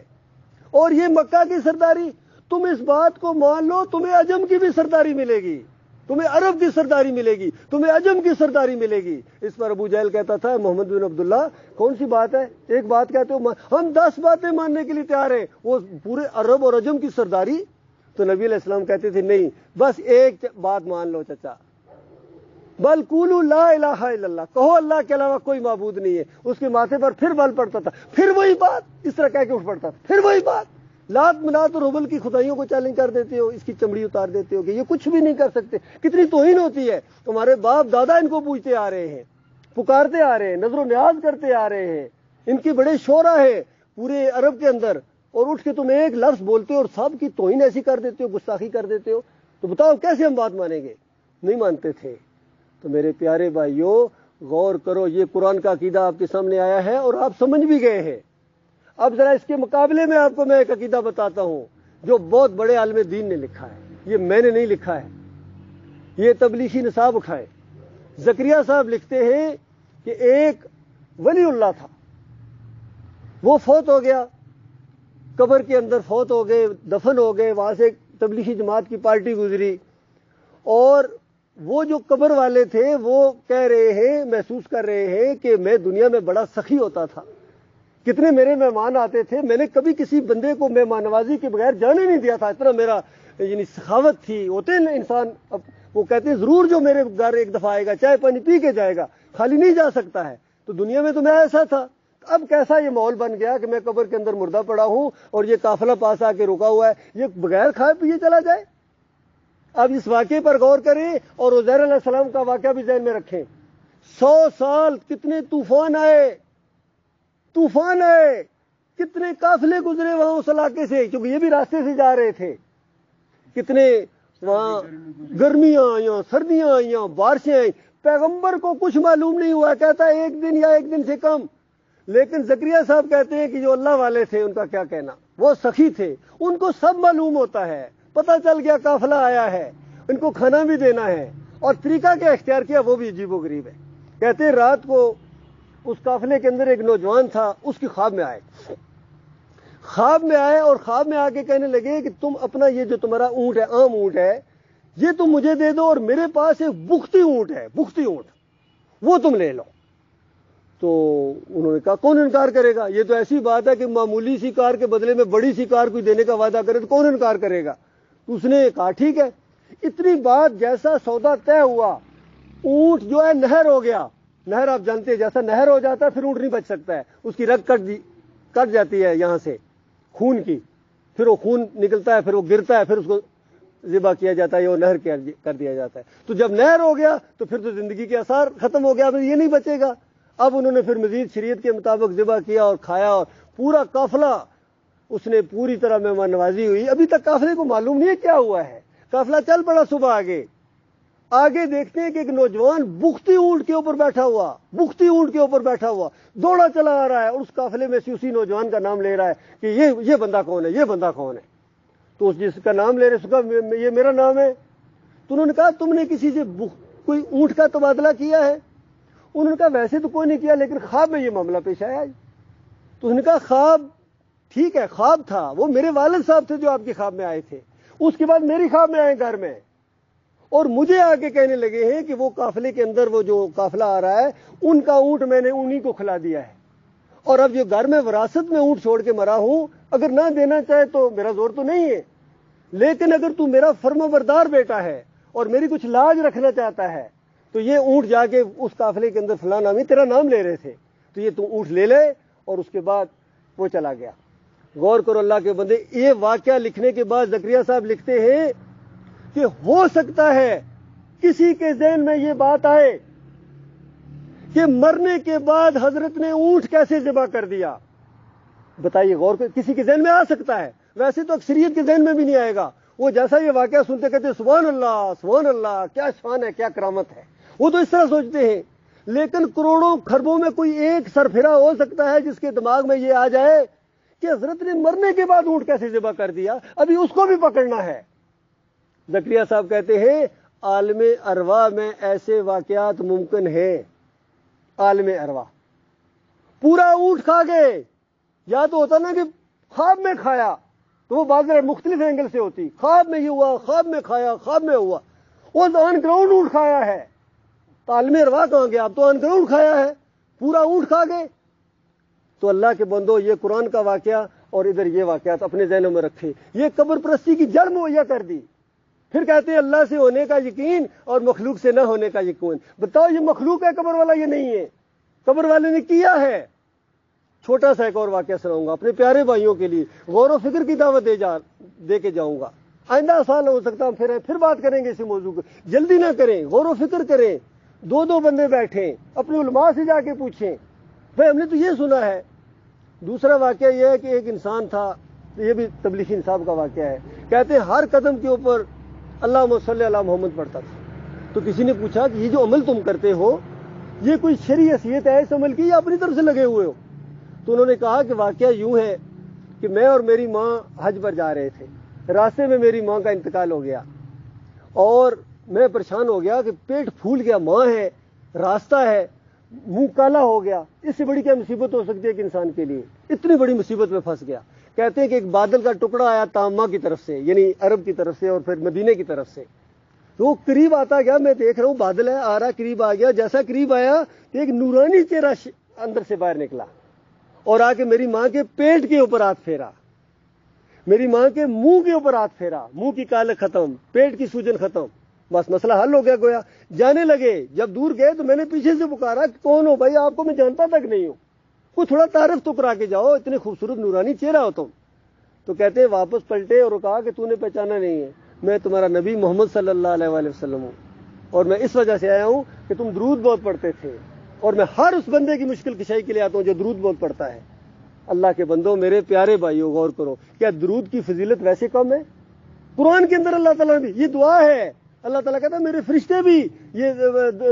اور یہ مکہ کی سرداری، تم اس بات کو مان لو تمہیں عجم کی بھی سرداری ملے گی، تمہیں عرب کی سرداری ملے گی، تمہیں عجم کی سرداری ملے گی۔ اس پر ابو جہل کہتا تھا محمد بن عبداللہ کون سی بات ہے، ایک بات کہتے ہو، ہم 10 باتیں ماننے کے لیے تیار ہیں، وہ پورے عرب اور عجم کی سرداری۔ تو نبی علیہ السلام کہتے تھے نہیں، بس ایک بات مان لو چچا، بل قولوا لا الہ الا اللہ، کہو اللہ کے علاوہ کوئی معبود نہیں ہے۔ اس کے ماتھے پر پھر بل پڑتا تھا، پھر وہی بات، اس طرح کہہ کے اٹھ پڑتا تھا، پھر وہی بات، لات منات اور حبل کی خدائیوں کو چیلنج کر دیتے ہو، اس کی چمڑی اتار دیتے ہو کہ یہ کچھ بھی نہیں کر سکتے۔ کتنی توہین ہوتی ہے، تمہارے باپ دادا ان کو پوچھتے آ رہے ہیں، پکارتے آ رہے ہیں, نظر و نیاز کرتے آ رہے ہیں, ان کی بڑے شعرا ہے پورے عرب کے اندر, اور اٹھ کے تم ایک لفظ بولتے ہو اور سب کی توہین ایسی کر دیتے ہو, گستاخی کر دیتے ہو, تو بتاؤ کیسے ہم بات مانیں گے؟ نہیں مانتے تھے. تو میرے پیارے بھائیوں غور کرو, یہ قرآن کا عقیدہ آپ کے سامنے آیا ہے اور آپ سمجھ بھی گئے ہیں. اب ذرا اس کے مقابلے میں آپ کو میں ایک عقیدہ بتاتا ہوں جو بہت بڑے عالم دین نے لکھا ہے. یہ میں نے نہیں لکھا ہے, یہ تبلیغی نصاب اٹھائے. زکریا صاحب لکھتے ہیں کہ ایک ولی اللہ تھا, وہ فوت ہو گیا, قبر کے اندر فوت ہو گئے, دفن ہو گئے. وہاں سے ایک تبلیغی جماعت کی پارٹی گزری, اور وہ جو قبر والے تھے وہ کہہ رہے ہیں, محسوس کر رہے ہیں کہ میں دنیا میں بڑا سخی ہوتا تھا, کتنے میرے مہمان آتے تھے, میں نے کبھی کسی بندے کو مہمان نوازی کے بغیر جانے نہیں دیا تھا, اتنا میرا یعنی سخاوت تھی. ہوتے ہیں انسان, اب وہ کہتے ہیں ضرور جو میرے گھر ایک دفعہ آئے گا چائے پانی پی کے جائے گا, خالی نہیں جا سکتا ہے. تو دنیا میں تو میں ایسا تھا. اب کیسا یہ ماحول بن گیا کہ میں قبر کے اندر مردہ پڑا ہوں اور یہ قافلہ پاس آ کے رکا ہوا ہے, یہ بغیر کھائے پیے چلا جائے. اب اس واقعے پر غور کریں اور عزیر علیہ السلام کا واقعہ بھی ذہن میں رکھیں. 100 سال کتنے طوفان آئے, کتنے قافلے گزرے وہاں اس علاقے سے, کیونکہ یہ بھی راستے سے جا رہے تھے. کتنے وہاں گرمیاں آئیں, سردیاں آئیں, بارشیں آئیں. پیغمبر کو کچھ معلوم نہیں ہوا, کہتا ہے ایک دن یا ایک دن سے کم. لیکن زکریا صاحب کہتے ہیں کہ جو اللہ والے تھے ان کا کیا کہنا, وہ سخی تھے, ان کو سب معلوم ہوتا ہے. پتہ چل گیا قافلہ آیا ہے, ان کو کھانا بھی دینا ہے, اور طریقہ کیا اختیار کیا وہ بھی عجیب و غریب ہے. کہتے ہیں رات کو اس قافلے کے اندر ایک نوجوان تھا, اس کی خواب میں آئے اور خواب میں آ کے کہنے لگے کہ تم اپنا یہ جو تمہارا اونٹ ہے, عام اونٹ ہے, یہ تم مجھے دے دو, اور میرے پاس ایک بختی اونٹ ہے, وہ تم لے لو. تو انہوں نے کہا کون انکار کرے گا, یہ تو ایسی بات ہے کہ معمولی سی کار کے بدلے میں بڑی سی کار کوئی دینے کا وعدہ کرے تو کون انکار کرے گا. تو اس نے کہا ٹھیک ہے. اتنی بات جیسا سودا طے ہوا, اونٹ جو ہے نہر ہو گیا. نہر آپ جانتے ہیں جیسا نہر ہو جاتا ہے پھر اونٹ نہیں بچ سکتا ہے, اس کی رگ کٹ جاتی ہے یہاں سے خون کی, پھر وہ خون نکلتا ہے, پھر وہ گرتا ہے, پھر اس کو ذبح کیا جاتا ہے, وہ نہر کر دیا جاتا ہے. تو جب نہر ہو گیا تو پھر تو زندگی کے آثار ختم ہو گیا, پھر یہ نہیں بچے گا. اب انہوں نے پھر مزید شریعت کے مطابق ذبح کیا اور کھایا, اور پورا قافلہ اس نے پوری طرح مہمان نوازی ہوئی. ابھی تک قافلے کو معلوم نہیں ہے کیا ہوا ہے, قافلہ چل پڑا. صبح آگے دیکھتے ہیں کہ ایک نوجوان بختی اونٹ کے اوپر بیٹھا ہوا دوڑا چلا آ رہا ہے, اور اس قافلے میں سے اسی نوجوان کا نام لے رہا ہے کہ یہ بندہ کون ہے. تو اس جس کا نام لے رہے اس کا یہ میرا نام ہے. تو انہوں نے کہا تم نے کسی سے کوئی اونٹ کا تبادلہ کیا ہے؟ انہوں نے کہا ویسے تو کوئی نہیں کیا, لیکن خواب میں یہ معاملہ پیش آیا. تو انہوں نے کہا خواب ٹھیک ہے, خواب تھا, وہ میرے والد صاحب تھے جو آپ کے خواب میں آئے تھے, اس کے بعد میری خواب میں آئے گھر میں, اور مجھے آ کے کہنے لگے ہیں کہ وہ قافلے کے اندر وہ جو قافلہ آ رہا ہے ان کا اونٹ میں نے انہی کو کھلا دیا ہے, اور اب جو گھر میں وراثت میں اونٹ چھوڑ کے مرا ہوں, اگر نہ دینا چاہے تو میرا زور تو نہیں ہے, لیکن اگر تو میرا فرمانبردار بیٹا ہے اور میری کچھ لاج رکھنا چاہتا ہے تو یہ اونٹ جا کے اس قافلے کے اندر فلاں نامی تیرا نام لے رہے تھے, تو یہ تو اونٹ لے لے. اور اس کے بعد وہ چلا گیا. غور کرو اللہ کے بندے, یہ واقعہ لکھنے کے بعد زکریا صاحب لکھتے ہیں کہ ہو سکتا ہے کسی کے ذہن میں یہ بات آئے کہ مرنے کے بعد حضرت نے اونٹ کیسے ذبح کر دیا. بتائیے, غور کر, کسی کے ذہن میں آ سکتا ہے, ویسے تو اکثریت کے ذہن میں بھی نہیں آئے گا. وہ جیسا یہ واقعہ سنتے کہتے سبحان اللہ کیا شان ہے, کیا کرامت ہے, وہ تو اس طرح سوچتے ہیں. لیکن کروڑوں خربوں میں کوئی ایک سرفرا ہو سکتا ہے جس کے دماغ میں یہ آ جائے کہ حضرت نے مرنے کے بعد اونٹ کیسے ذبح کر دیا, ابھی اس کو بھی پکڑنا ہے. زکریا صاحب کہتے ہیں عالم ارواح میں ایسے واقعات ممکن ہیں. عالم ارواح پورا اونٹ کھا گئے, یا تو ہوتا نا کہ خواب میں کھایا, تو وہ بات مختلف اینگل سے ہوتی, خواب میں یہ ہوا, خواب میں کھایا, خواب میں ہوا, وہ تو آن گراؤنڈ اونٹ کھایا ہے. تو عالم ارواح کہاں گیا, اب تو آن گراؤنڈ کھایا ہے, پورا اونٹ کھا گئے. تو اللہ کے بندو, یہ قرآن کا واقعہ اور ادھر یہ واقعات اپنے ذہنوں میں رکھے. یہ قبر پرستی کی جڑ مہیا کر دی. پھر کہتے ہیں اللہ سے ہونے کا یقین اور مخلوق سے نہ ہونے کا یقین. بتاؤ یہ مخلوق ہے قبر والا, یہ نہیں ہے, قبر والے نے کیا ہے. چھوٹا سا ایک اور واقعہ سناؤں گا اپنے پیارے بھائیوں کے لیے, غور و فکر کی دعوت دے کے جاؤں گا. آئندہ سال ہو سکتا ہم پھر بات کریں گے اسی موضوع کو, جلدی نہ کریں, غور و فکر کریں. دو بندے بیٹھیں، اپنے علماء سے جا کے پوچھیں، بھائی ہم نے تو یہ سنا ہے۔ دوسرا واقعہ یہ ہے کہ ایک انسان تھا، یہ بھی تبلیغی انصاف کا واقعہ ہے، کہتے ہیں ہر قدم کے اوپر اللہم صلی علی محمد پڑھتا تھا۔ تو کسی نے پوچھا کہ یہ جو عمل تم کرتے ہو یہ کوئی شرعی حیثیت ہے اس عمل کی یا اپنی طرف سے لگے ہوئے ہو؟ تو انہوں نے کہا کہ واقعہ یوں ہے کہ میں اور میری ماں حج پر جا رہے تھے، راستے میں میری ماں کا انتقال ہو گیا اور میں پریشان ہو گیا کہ پیٹ پھول گیا، ماں ہے، راستہ ہے، منہ کالا ہو گیا، اس سے بڑی کیا مصیبت ہو سکتی ہے کہ انسان کے لیے؟ اتنی بڑی مصیبت میں پھنس گیا۔ کہتے ہیں کہ ایک بادل کا ٹکڑا آیا تامہ کی طرف سے، یعنی عرب کی طرف سے اور پھر مدینے کی طرف سے، تو وہ قریب آتا گیا، میں دیکھ رہا ہوں بادل ہے آ رہا، قریب آ گیا، جیسا قریب آیا تو ایک نورانی چہرہ اندر سے باہر نکلا اور آ کے میری ماں کے پیٹ کے اوپر ہاتھ پھیرا، میری ماں کے منہ کے اوپر ہاتھ پھیرا، منہ کی کالک ختم، پیٹ کی سوجن ختم، بس مسئلہ حل ہو گیا گویا۔ جانے لگے، جب دور گئے تو میں نے پیچھے سے پکارا کہ کون ہو بھائی، آپ کو میں جانتا تک نہیں ہوں، کوئی تھوڑا تعارف تو کرا کے جاؤ، اتنے خوبصورت نورانی چہرہ ہو تم۔ تو کہتے ہیں واپس پلٹے اور کہا کہ تو نے پہچانا نہیں ہے، میں تمہارا نبی محمد صلی اللہ علیہ وآلہ وسلم ہوں، اور میں اس وجہ سے آیا ہوں کہ تم درود بہت پڑھتے تھے، اور میں ہر اس بندے کی مشکل کشائی کے لیے آتا ہوں جو درود بہت پڑھتا ہے۔ اللہ کے بندوں، میرے پیارے بھائیوں، غور کرو، کیا درود کی فضیلت ویسے کم ہے؟ قرآن کے اندر اللہ تعالیٰ نے یہ دعا ہے، اللہ تعالیٰ کہتا ہے میرے فرشتے بھی یہ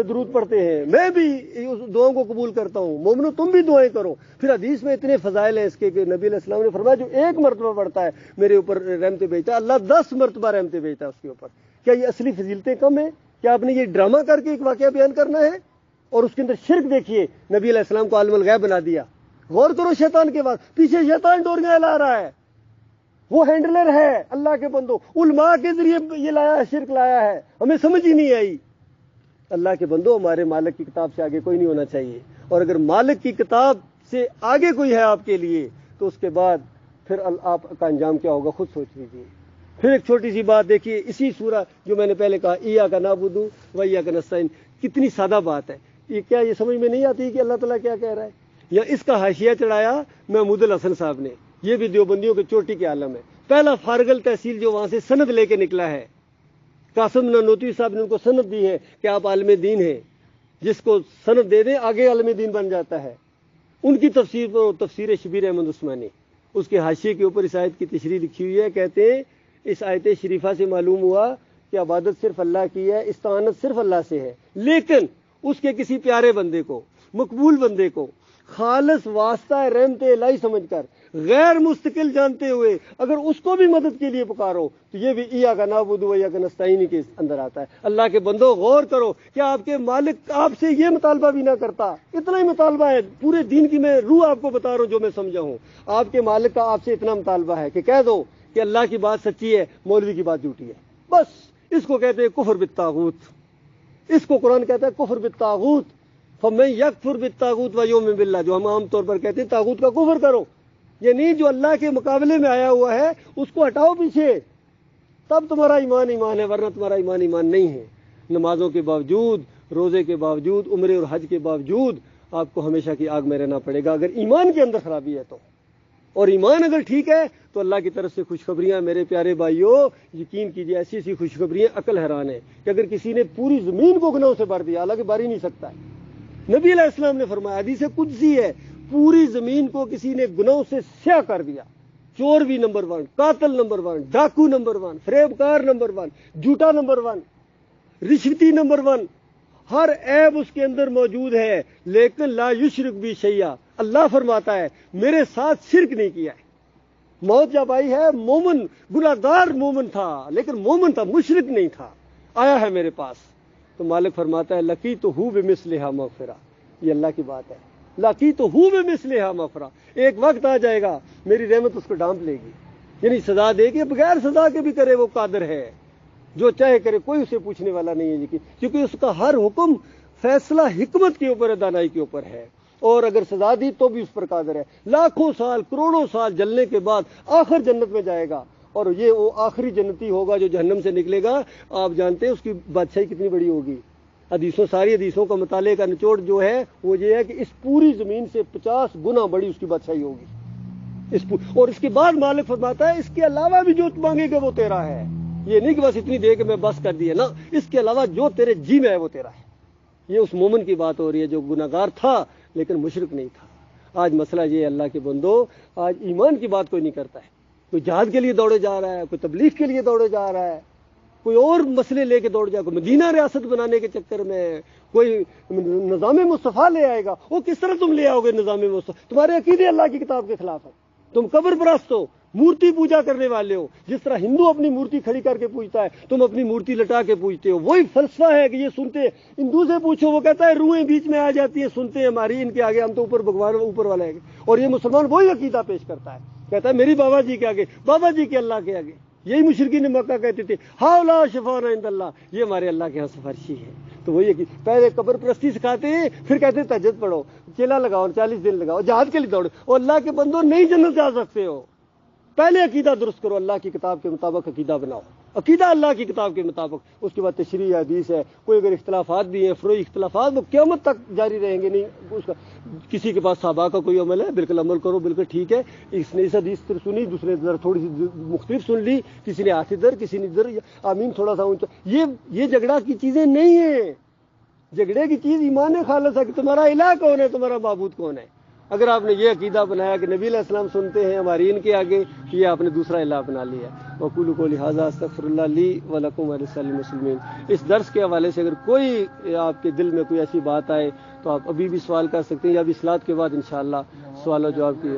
درود پڑھتے ہیں، میں بھی اس دعاؤں کو قبول کرتا ہوں، مومنو تم بھی دعائیں کرو۔ پھر حدیث میں اتنے فضائل ہیں اس کے کہ نبی علیہ السلام نے فرمایا جو ایک مرتبہ پڑھتا ہے میرے اوپر رحمتیں بھیجتا ہے، اللہ 10 مرتبہ رحمتیں بھیجتا ہے اس کے اوپر۔ کیا یہ اصلی فضیلتیں کم ہیں؟ کیا آپ نے یہ ڈرامہ کر کے ایک واقعہ بیان کرنا ہے؟ اور اس کے اندر شرک دیکھیے، نبی علیہ السلام کو عالم الغیب بنا دیا۔ غور کرو شیطان کے بعد، پیچھے شیطان ڈوریاں لا رہا ہے، وہ ہینڈلر ہے اللہ کے بندوں، علماء کے ذریعے یہ لایا ہے، شرک لایا ہے، ہمیں سمجھ ہی نہیں آئی۔ اللہ کے بندوں، ہمارے مالک کی کتاب سے آگے کوئی نہیں ہونا چاہیے، اور اگر مالک کی کتاب سے آگے کوئی ہے آپ کے لیے تو اس کے بعد پھر آپ کا انجام کیا ہوگا خود سوچ لیجیے۔ پھر ایک چھوٹی سی بات دیکھیے، اسی سورہ جو میں نے پہلے کہا ایاک نعبد و ایاک نستعین، کتنی سادہ بات ہے، یہ کیا یہ سمجھ میں نہیں آتی کہ اللہ تعالیٰ کیا کہہ رہا ہے؟ یا اس کا حاشیہ چڑھایا محمود الحسن صاحب نے، یہ بھی دیوبندیوں کے چوٹی کے عالم ہے، پہلا فارغ تحصیل جو وہاں سے سند لے کے نکلا ہے، قاسم نانوتوی صاحب نے ان کو سند دی ہے کہ آپ عالم دین ہیں، جس کو سند دے دیں آگے عالم دین بن جاتا ہے۔ ان کی تفسیر پر تفسیر شبیر احمد عثمانی، اس کے حاشیے کے اوپر اس آیت کی تشریح لکھی ہوئی ہے، کہتے ہیں اس آیت شریفہ سے معلوم ہوا کہ عبادت صرف اللہ کی ہے، استعانت صرف اللہ سے ہے، لیکن اس کے کسی پیارے بندے کو، مقبول بندے کو خالص واسطہ رحمت الہی سمجھ کر، غیر مستقل جانتے ہوئے اگر اس کو بھی مدد کے لیے پکارو تو یہ بھی ایاک نعبد و ایاک نستعین کے اندر آتا ہے۔ اللہ کے بندو غور کرو، کیا آپ کے مالک آپ سے یہ مطالبہ بھی نہ کرتا؟ اتنا ہی مطالبہ ہے، پورے دین کی میں روح آپ کو بتا رہا ہوں جو میں سمجھا ہوں، آپ کے مالک کا آپ سے اتنا مطالبہ ہے کہ کہہ دو کہ اللہ کی بات سچی ہے، مولوی کی بات جھوٹی ہے، بس۔ اس کو کہتے ہیں کفر بالطاغوت، اس کو قرآن کہتا ہے کفر بالطاغوت، فمن یکفر بالطاغوت ویؤمن باللہ، جو ہم عام طور پر کہتے ہیں طاغوت کا کفر کرو، یعنی جو اللہ کے مقابلے میں آیا ہوا ہے اس کو ہٹاؤ پیچھے، تب تمہارا ایمان ایمان ہے، ورنہ تمہارا ایمان ایمان نہیں ہے۔ نمازوں کے باوجود، روزے کے باوجود، عمرے اور حج کے باوجود آپ کو ہمیشہ کی آگ میں رہنا پڑے گا اگر ایمان کے اندر خرابی ہے تو، اور ایمان اگر ٹھیک ہے تو اللہ کی طرف سے خوشخبریاں میرے پیارے بھائیوں، یقین کیجیے ایسی ایسی خوشخبریاں عقل حیران ہے کہ اگر کسی نے پوری زمین کو گناہوں سے بھر دیا، حالانکہ بھر ہی نہیں سکتا ہے، نبی علیہ السلام نے فرمایا، حدیث قدسی ہے، پوری زمین کو کسی نے گناہوں سے سیاہ کر دیا، چور بھی نمبر 1، قاتل نمبر 1، ڈاکو نمبر 1، فریبکار نمبر 1، جھوٹا نمبر 1، رشوتی نمبر 1، ہر عیب اس کے اندر موجود ہے، لیکن لا یشرک بی شیئا، اللہ فرماتا ہے میرے ساتھ شرک نہیں کیا ہے۔ موت جب آئی ہے، مومن گناہگار مومن تھا، لیکن مومن تھا، مشرک نہیں تھا، آیا ہے میرے پاس، تو مالک فرماتا ہے لقیتہ بمثلھا مغفرہ، یہ اللہ کی بات ہے، لقیتہ بمثلھا مغفرہ، ایک وقت آ جائے گا میری رحمت اس کو ڈانپ لے گی، یعنی سزا دے گی، بغیر سزا کے بھی کرے وہ قادر ہے، جو چاہے کرے، کوئی اسے پوچھنے والا نہیں ہے، کیونکہ اس کا ہر حکم فیصلہ حکمت کے اوپر ہے، دانائی کے اوپر ہے، اور اگر سزا دی تو بھی اس پر قادر ہے، لاکھوں سال کروڑوں سال جلنے کے بعد آخر جنت میں جائے گا، اور یہ وہ آخری جنتی ہوگا جو جہنم سے نکلے گا، آپ جانتے ہیں اس کی بادشاہی کتنی بڑی ہوگی۔ ساری حدیثوں کا مطالعے کا نچوڑ جو ہے وہ یہ ہے کہ اس پوری زمین سے 50 گنا بڑی اس کی بادشاہی ہوگی، اور اس کے بعد مالک فرماتا ہے اس کے علاوہ بھی جو مانگے گا وہ تیرا ہے، یہ نہیں کہ بس اتنی دے کہ میں بس کر دیا، نا، اس کے علاوہ جو تیرے جی میں ہے وہ تیرا ہے، یہ اس مومن کی بات ہو رہی ہے جو گناہگار تھا لیکن مشرک نہیں تھا۔ آج مسئلہ یہ ہے اللہ کے بندو، آج ایمان کی بات کوئی نہیں کرتا ہے، کوئی جہاد کے لیے دوڑے جا رہا ہے، کوئی تبلیغ کے لیے دوڑے جا رہا ہے، کوئی اور مسئلے لے کے دوڑ جائے، کوئی مدینہ ریاست بنانے کے چکر میں کوئی نظام مصطفیٰ لے آئے گا۔ وہ کس طرح تم لے آؤ گے نظام مصطفیٰ؟ تمہارے عقیدے اللہ کی کتاب کے خلاف ہے، تم قبر پرست ہو، مورتی پوجا کرنے والے ہو۔ جس طرح ہندو اپنی مورتی کھڑی کر کے پوجتا ہے، تم اپنی مورتی لٹا کے پوجتے ہو۔ وہی فلسفہ ہے کہ یہ سنتے ہیں، ہندو سے پوچھو وہ کہتا ہے روحیں بیچ میں آ جاتی ہیں، سنتے ہیں ہماری، ان کے آگے ہم تو اوپر بھگوان اوپر والا ہے۔ اور یہ مسلمان وہی عقیدہ پیش کرتا ہے، کہتا ہے میری بابا جی کے آگے، بابا جی کے اللہ کے آگے۔ یہی مشرکین مکہ کہتے تھے ہاؤلا شفاعنا عند اللہ، یہ ہمارے اللہ کے ہاں سفارشی ہے۔ تو وہی ہے کہ پہلے قبر پرستی سکھاتے ہیں، پھر کہتے ہیں تہجد پڑھو، چیلا لگاؤ، 40 دن لگاؤ، جہاد کے لیے دوڑو، اور اللہ کے بندو نہیں جنت جا سکتے ہو۔ پہلے عقیدہ درست کرو، اللہ کی کتاب کے مطابق عقیدہ بناؤ، عقیدہ اللہ کی کتاب کے مطابق، اس کے بعد تشریح حدیث ہے۔ کوئی اگر اختلافات بھی ہیں، فروعی اختلافات، وہ قیامت تک جاری رہیں گے، نہیں اس کا کسی کے پاس صحابہ کا کوئی عمل ہے، بالکل عمل کرو، بالکل ٹھیک ہے۔ اس نے اس حدیث سنی، دوسرے نے تھوڑی سی مختلف سن لی، کسی نے ہاتھ ادھر، کسی نے ادھر، آمین تھوڑا سا اونچا۔ یہ جھگڑا کی چیزیں نہیں ہیں۔ جھگڑے کی چیز ایمان خالص ہے کہ تمہارا الہ کون ہے، تمہارا معبود کون ہے۔ اگر آپ نے یہ عقیدہ بنایا کہ نبی علیہ السلام سنتے ہیں ہماری ان کے آگے، یہ آپ نے دوسرا الہ بنا لیا۔ وقولوا قولی ھذا استغفر اللہ لی ولکم ولسائر المسلمین۔ اس درس کے حوالے سے اگر کوئی آپ کے دل میں کوئی ایسی بات آئے تو آپ ابھی بھی سوال کر سکتے ہیں، یا ابھی صلاۃ کے بعد انشاءاللہ سوال و جواب کی